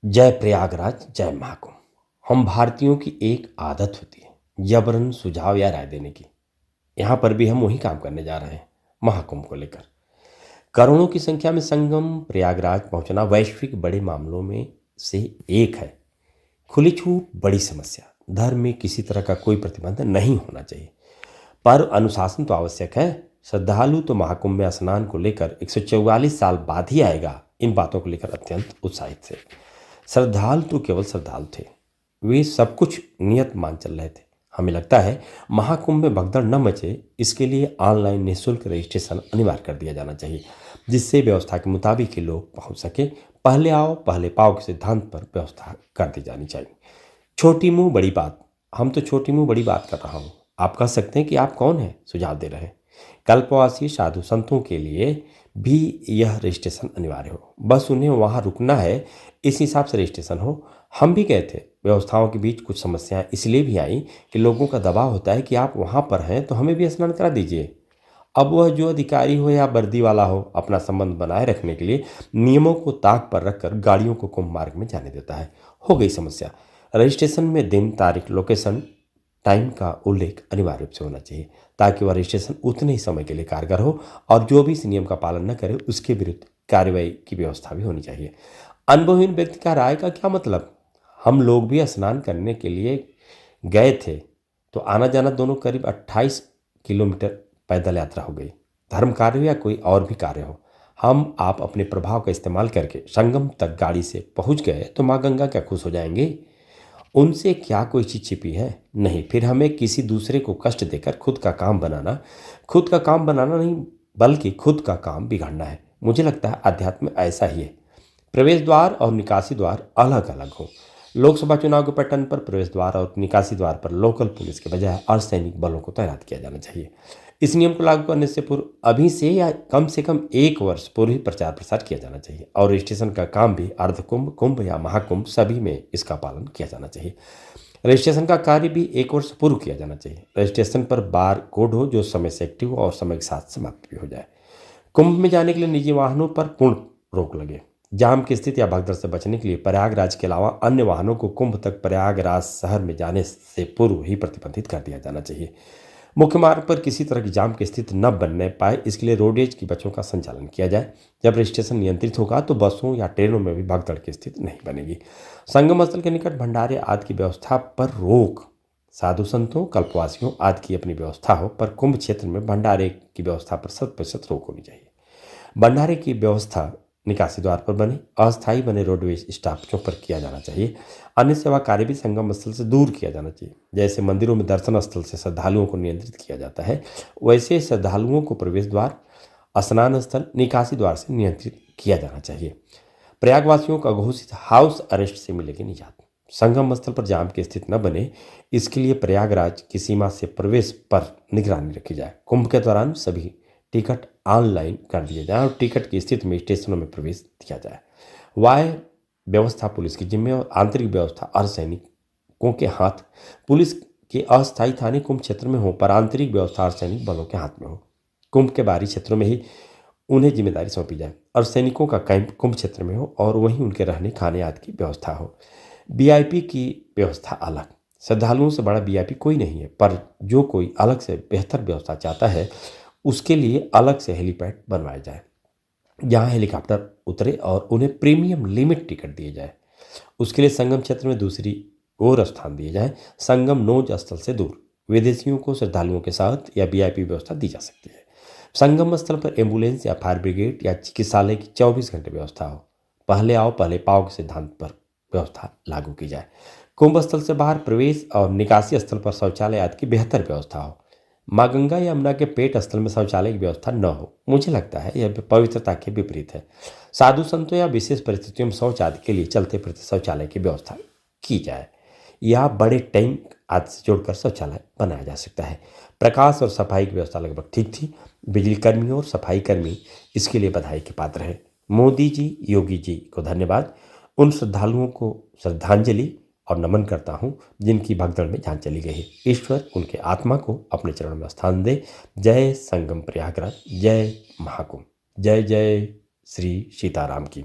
जय प्रयागराज, जय महाकुंभ। हम भारतीयों की एक आदत होती है जबरन सुझाव या राय देने की। यहाँ पर भी हम वही काम करने जा रहे हैं महाकुंभ को लेकर। करोड़ों की संख्या में संगम प्रयागराज पहुंचना वैश्विक बड़े मामलों में से एक है। खुली छूट बड़ी समस्या। धर्म में किसी तरह का कोई प्रतिबंध नहीं होना चाहिए, पर अनुशासन तो आवश्यक है। श्रद्धालु तो महाकुंभ में स्नान को लेकर 144 साल बाद ही आएगा। इन बातों को लेकर अत्यंत उत्साहित थे। श्रद्धालु तो केवल श्रद्धालु थे, वे सब कुछ नियत मान चल रहे थे। हमें लगता है महाकुंभ में भगदड़ न मचे, इसके लिए ऑनलाइन निःशुल्क रजिस्ट्रेशन अनिवार्य कर दिया जाना चाहिए, जिससे व्यवस्था के मुताबिक ही लोग पहुंच सके। पहले आओ पहले पाओ के सिद्धांत पर व्यवस्था कर दी जानी चाहिए। छोटी मुंह बड़ी बात। हम तो छोटी मुंह बड़ी बात कर रहा हूँ। आप कह सकते हैं कि आप कौन हैं सुझाव दे रहे हैं। कल्पवासी साधु संतों के लिए भी यह रजिस्ट्रेशन अनिवार्य हो, बस उन्हें वहाँ रुकना है, इस हिसाब से रजिस्ट्रेशन हो। हम भी गए थे। व्यवस्थाओं के बीच कुछ समस्याएं इसलिए भी आई कि लोगों का दबाव होता है कि आप वहाँ पर हैं तो हमें भी स्नान करा दीजिए। अब वह जो अधिकारी हो या वर्दी वाला हो, अपना संबंध बनाए रखने के लिए नियमों को ताक पर रखकर गाड़ियों को कुंभ मार्ग में जाने देता है। हो गई समस्या। रजिस्ट्रेशन में दिन, तारीख, लोकेशन, टाइम का उल्लेख अनिवार्य रूप से होना चाहिए, ताकि वह रजिस्ट्रेशन उतने ही समय के लिए कारगर हो, और जो भी इस नियम का पालन न करे उसके विरुद्ध कार्रवाई की व्यवस्था भी होनी चाहिए। अनुभवहीन व्यक्ति का राय का क्या मतलब। हम लोग भी स्नान करने के लिए गए थे तो आना जाना दोनों करीब 28 किलोमीटर पैदल यात्रा हो गई। धर्म कार्य हो या कोई और भी कार्य हो, हम आप अपने प्रभाव का इस्तेमाल करके संगम तक गाड़ी से पहुंच गए तो माँ गंगा क्या खुश हो जाएंगे। उनसे क्या कोई चीज छिपी है? नहीं। फिर हमें किसी दूसरे को कष्ट देकर खुद का काम बनाना नहीं, बल्कि खुद का काम बिगाड़ना है। मुझे लगता है अध्यात्म ऐसा ही है। प्रवेश द्वार और निकासी द्वार अलग अलग हो। लोकसभा चुनाव के पैटर्न पर प्रवेश द्वार और निकासी द्वार पर लोकल पुलिस के बजाय अर्धसैनिक बलों को तैनात किया जाना चाहिए। इस नियम को लागू करने से पूर्व अभी से या कम से कम 1 वर्ष पूर्व ही प्रचार प्रसार किया जाना चाहिए, और रजिस्ट्रेशन का काम भी अर्धकुंभ, कुंभ या महाकुंभ सभी में इसका पालन किया जाना चाहिए। रजिस्ट्रेशन का कार्य भी 1 वर्ष पूर्व किया जाना चाहिए। रजिस्ट्रेशन पर बार कोड हो जो समय से एक्टिव हो और समय के साथ समाप्त भी हो जाए। कुंभ में जाने के लिए निजी वाहनों पर पूर्ण रोक लगे। जाम की स्थिति या भगदड़ से बचने के लिए प्रयागराज के अलावा अन्य वाहनों को कुंभ तक प्रयागराज शहर में जाने से पूर्व ही प्रतिबंधित कर दिया जाना चाहिए। मुख्य मार्ग पर किसी तरह की जाम की स्थिति न बनने पाए, इसके लिए रोडेज की बसों का संचालन किया जाए। जब रजिस्ट्रेशन नियंत्रित होगा तो बसों या ट्रेनों में भी भगदड़ की स्थिति नहीं बनेगी। संगम स्थल के निकट भंडारे आदि की व्यवस्था पर रोक। साधु संतों, कल्पवासियों आदि की अपनी व्यवस्था हो, पर कुंभ क्षेत्र में भंडारे की व्यवस्था पर 100% रोक होनी चाहिए। भंडारे की व्यवस्था निकासी द्वार पर बने, अस्थायी बने रोडवेज स्टॉपों पर किया जाना चाहिए। अन्य सेवा कार्य भी संगम स्थल से दूर किया जाना चाहिए। जैसे मंदिरों में दर्शन स्थल से श्रद्धालुओं को नियंत्रित किया जाता है, वैसे श्रद्धालुओं को प्रवेश द्वार, स्नान स्थल, निकासी द्वार से नियंत्रित किया जाना चाहिए। प्रयागवासियों को अघोषित हाउस अरेस्ट से मिलेगी निजात। संगम स्थल पर जाम की स्थिति न बने, इसके लिए प्रयागराज की सीमा से प्रवेश पर निगरानी रखी जाए। कुंभ के दौरान सभी टिकट ऑनलाइन कर दिए जाए और टिकट की स्थिति में स्टेशनों में प्रवेश दिया जाए। वाय व्यवस्था पुलिस की जिम्मे और आंतरिक व्यवस्था अर्धसैनिकों के हाथ। पुलिस के अस्थायी थाने कुंभ क्षेत्र में हो, पर आंतरिक व्यवस्था अर्धसैनिक बलों के हाथ में हो। कुंभ के बाहरी क्षेत्रों में ही उन्हें जिम्मेदारी सौंपी जाए। अर्धसैनिकों का कैंप कुंभ क्षेत्र में हो और वहीं उनके रहने खाने आदि की व्यवस्था हो। वीआईपी की व्यवस्था अलग। श्रद्धालुओं से बड़ा वीआईपी कोई नहीं है, पर जो कोई अलग से बेहतर व्यवस्था चाहता है उसके लिए अलग से हेलीपैड बनवाया जाए, जहां हेलीकॉप्टर उतरे और उन्हें प्रीमियम लिमिट टिकट दिए जाए। उसके लिए संगम क्षेत्र में दूसरी ओर स्थान दिए जाए, संगम नोज स्थल से दूर। विदेशियों को श्रद्धालुओं के साथ या वीआईपी व्यवस्था दी जा सकती है। संगम स्थल पर एम्बुलेंस या फायर ब्रिगेड या चिकित्सालय की 24 घंटे व्यवस्था हो। पहले आओ पहले पाओ के सिद्धांत पर व्यवस्था लागू की जाए। कुंभ स्थल से बाहर प्रवेश और निकासी स्थल पर शौचालय आदि की बेहतर व्यवस्था हो। माँ गंगा या यमुना के पेट स्थल में शौचालय की व्यवस्था न हो। मुझे लगता है यह पवित्रता के विपरीत है। साधु संतों या विशेष परिस्थितियों में शौच आदि के लिए चलते फिरते शौचालय की व्यवस्था की जाए, या बड़े टैंक आदि से जोड़कर शौचालय बनाया जा सकता है। प्रकाश और सफाई की व्यवस्था लगभग ठीक थी। बिजली कर्मियों और सफाई कर्मी इसके लिए बधाई के पात्र हैं। मोदी जी, योगी जी को धन्यवाद। उन श्रद्धालुओं को श्रद्धांजलि और नमन करता हूँ जिनकी भगदड़ में जान चली गई है। ईश्वर उनके आत्मा को अपने चरण में स्थान दे। जय संगम प्रयागराज, जय महाकुंभ, जय जय श्री सीताराम की।